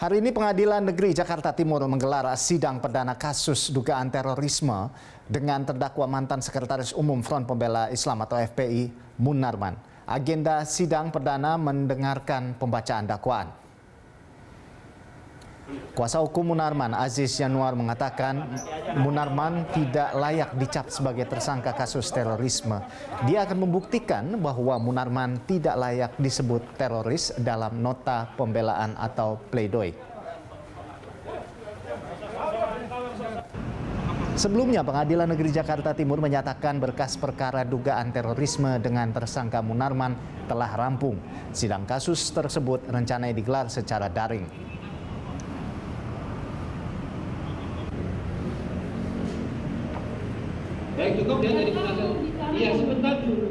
Hari ini Pengadilan Negeri Jakarta Timur menggelar sidang perdana kasus dugaan terorisme dengan terdakwa mantan Sekretaris Umum Front Pembela Islam atau FPI, Munarman. Agenda sidang perdana mendengarkan pembacaan dakwaan. Kuasa hukum Munarman, Aziz Yanuar, mengatakan Munarman tidak layak dicap sebagai tersangka kasus terorisme. Dia akan membuktikan bahwa Munarman tidak layak disebut teroris dalam nota pembelaan atau pledoi. Sebelumnya, Pengadilan Negeri Jakarta Timur menyatakan berkas perkara dugaan terorisme dengan tersangka Munarman telah rampung. Sidang kasus tersebut rencananya digelar secara daring. Baik, cukup ya dari penasihat. Iya, sebentar dulu.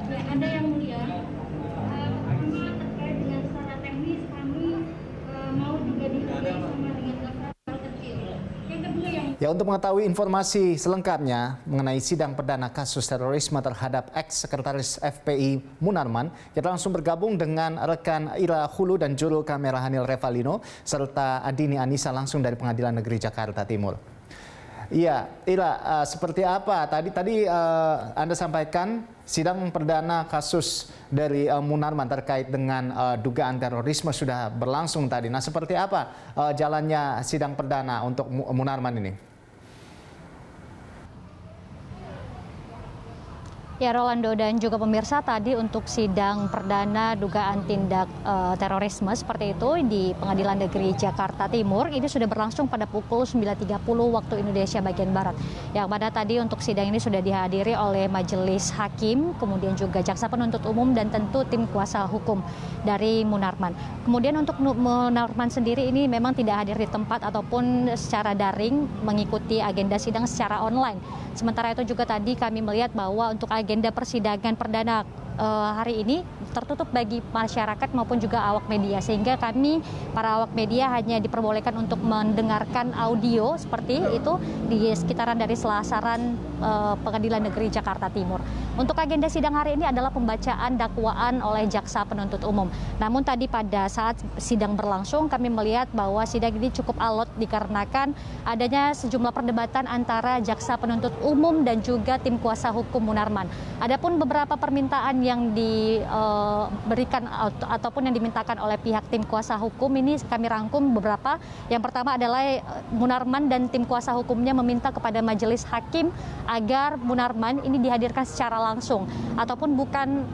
Ya, ada yang mulia. Pertama terkait dengan secara teknis kami mau juga dihargai sama dengan daftar kecil. Yang kedua Ya, untuk mengetahui informasi selengkapnya mengenai sidang perdana kasus terorisme terhadap ex-sekretaris FPI Munarman, kita langsung bergabung dengan rekan Ira Hulu dan juru kamera Hanil Revalino serta Adini Anissa langsung dari Pengadilan Negeri Jakarta Timur. Iya, Ira, seperti apa? Tadi Anda sampaikan sidang perdana kasus dari Munarman terkait dengan dugaan terorisme sudah berlangsung tadi. Nah, seperti apa jalannya sidang perdana untuk Munarman ini? Ya, Rolando dan juga pemirsa, tadi untuk sidang perdana dugaan tindak terorisme seperti itu di Pengadilan Negeri Jakarta Timur ini sudah berlangsung pada pukul 9.30 waktu Indonesia bagian Barat. Yang mana tadi untuk sidang ini sudah dihadiri oleh majelis hakim, kemudian juga jaksa penuntut umum dan tentu tim kuasa hukum dari Munarman. Kemudian untuk Munarman sendiri ini memang tidak hadir di tempat ataupun secara daring mengikuti agenda sidang secara online. Sementara itu juga tadi kami melihat bahwa untuk agenda persidangan perdana hari ini tertutup bagi masyarakat maupun juga awak media, sehingga kami para awak media hanya diperbolehkan untuk mendengarkan audio seperti itu di sekitaran dari selasaran Pengadilan Negeri Jakarta Timur. Untuk agenda sidang hari ini adalah pembacaan dakwaan oleh jaksa penuntut umum. Namun tadi pada saat sidang berlangsung kami melihat bahwa sidang ini cukup alot dikarenakan adanya sejumlah perdebatan antara jaksa penuntut umum dan juga tim kuasa hukum Munarman. Adapun beberapa permintaan yang diberikan ataupun yang dimintakan oleh pihak tim kuasa hukum ini kami rangkum beberapa. Yang pertama adalah Munarman dan tim kuasa hukumnya meminta kepada majelis hakim agar Munarman ini dihadirkan secara langsung ataupun bukan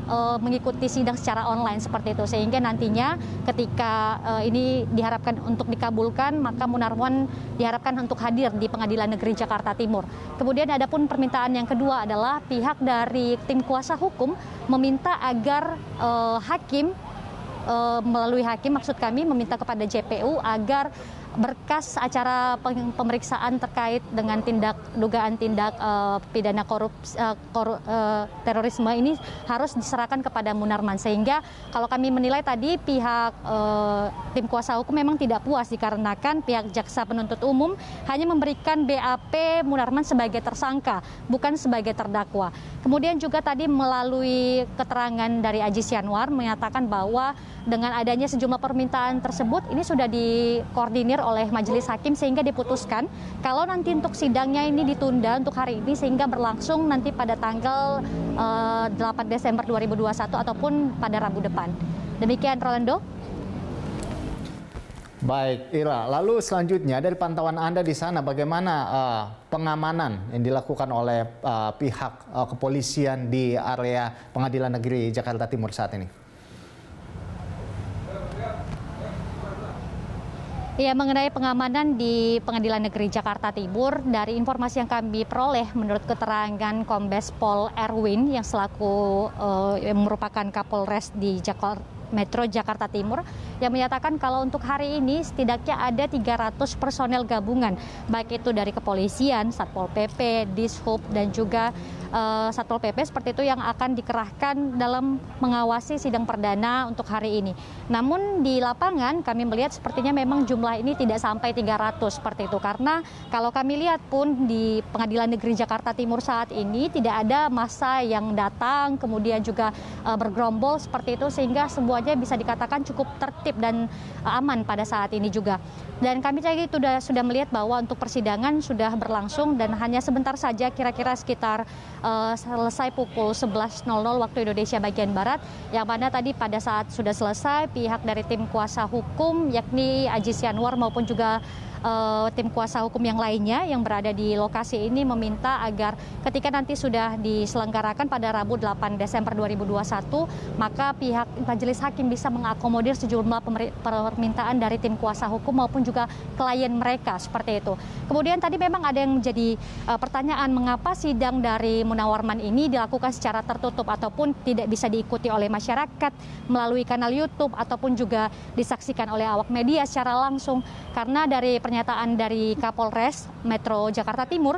mengikuti sidang secara online seperti itu, sehingga nantinya ketika ini diharapkan untuk dikabulkan maka Munarman diharapkan untuk hadir di Pengadilan Negeri Jakarta Timur. Kemudian adapun permintaan yang kedua adalah pihak dari tim kuasa hukum meminta agar hakim melalui hakim, maksud kami meminta kepada JPU agar berkas acara pemeriksaan terkait dengan dugaan tindak pidana terorisme ini harus diserahkan kepada Munarman, sehingga kalau kami menilai tadi pihak tim kuasa hukum memang tidak puas dikarenakan pihak jaksa penuntut umum hanya memberikan BAP Munarman sebagai tersangka bukan sebagai terdakwa. Kemudian juga tadi melalui keterangan dari Aziz Yanuar menyatakan bahwa dengan adanya sejumlah permintaan tersebut ini sudah dikoordinir oleh majelis hakim sehingga diputuskan kalau nanti untuk sidangnya ini ditunda untuk hari ini sehingga berlangsung nanti pada tanggal 8 Desember 2021 ataupun pada Rabu depan. Demikian, Rolando. Baik, Ira. Lalu selanjutnya dari pantauan Anda di sana bagaimana pengamanan yang dilakukan oleh pihak kepolisian di area Pengadilan Negeri Jakarta Timur saat ini? Ya, mengenai pengamanan di Pengadilan Negeri Jakarta Timur, dari informasi yang kami peroleh menurut keterangan Kombes Pol Erwin yang selaku yang merupakan Kapolres di Metro Jakarta Timur yang menyatakan kalau untuk hari ini setidaknya ada 300 personel gabungan, baik itu dari kepolisian, Satpol PP, Dishub dan juga Satpol PP seperti itu yang akan dikerahkan dalam mengawasi sidang perdana untuk hari ini. Namun di lapangan kami melihat sepertinya memang jumlah ini tidak sampai 300 seperti itu, karena kalau kami lihat pun di Pengadilan Negeri Jakarta Timur saat ini tidak ada massa yang datang kemudian juga bergerombol seperti itu, sehingga sebuah peristiwanya bisa dikatakan cukup tertib dan aman pada saat ini juga. Dan kami tadi sudah melihat bahwa untuk persidangan sudah berlangsung dan hanya sebentar saja, kira-kira sekitar selesai pukul 11.00 waktu Indonesia bagian Barat, yang mana tadi pada saat sudah selesai pihak dari tim kuasa hukum yakni Aziz Yanwar maupun juga tim kuasa hukum yang lainnya yang berada di lokasi ini meminta agar ketika nanti sudah diselenggarakan pada Rabu 8 Desember 2021, maka pihak majelis hakim bisa mengakomodir sejumlah permintaan dari tim kuasa hukum maupun juga klien mereka, seperti itu. Kemudian tadi memang ada yang menjadi pertanyaan, mengapa sidang dari Munarman ini dilakukan secara tertutup ataupun tidak bisa diikuti oleh masyarakat melalui kanal YouTube ataupun juga disaksikan oleh awak media secara langsung. Karena dari pernyataan dari Kapolres Metro Jakarta Timur,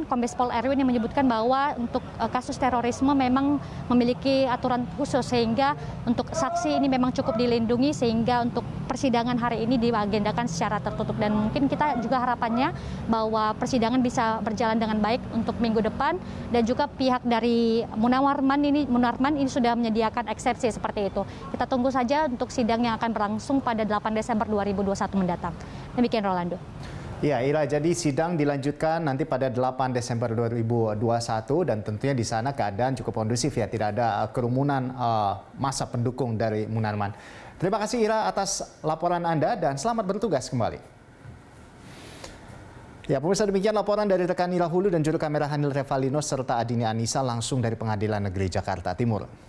Kombes Pol Erwin yang menyebutkan bahwa untuk kasus terorisme memang memiliki aturan khusus sehingga untuk saksi ini memang cukup dilindungi, sehingga untuk persidangan hari ini diagendakan secara tertutup. Dan mungkin kita juga harapannya bahwa persidangan bisa berjalan dengan baik untuk minggu depan, dan juga pihak dari Munarman ini sudah menyediakan eksepsi seperti itu. Kita tunggu saja untuk sidang yang akan berlangsung pada 8 Desember 2021 mendatang. Demikian Rolando. Ya, Ira, jadi sidang dilanjutkan nanti pada 8 Desember 2021 dan tentunya di sana keadaan cukup kondusif ya, tidak ada kerumunan massa pendukung dari Munarman. Terima kasih Ira atas laporan Anda dan selamat bertugas kembali. Ya, pemirsa, demikian laporan dari rekan Ira Hulu dan juru kamera Hanil Revalino serta Adini Anissa langsung dari Pengadilan Negeri Jakarta Timur.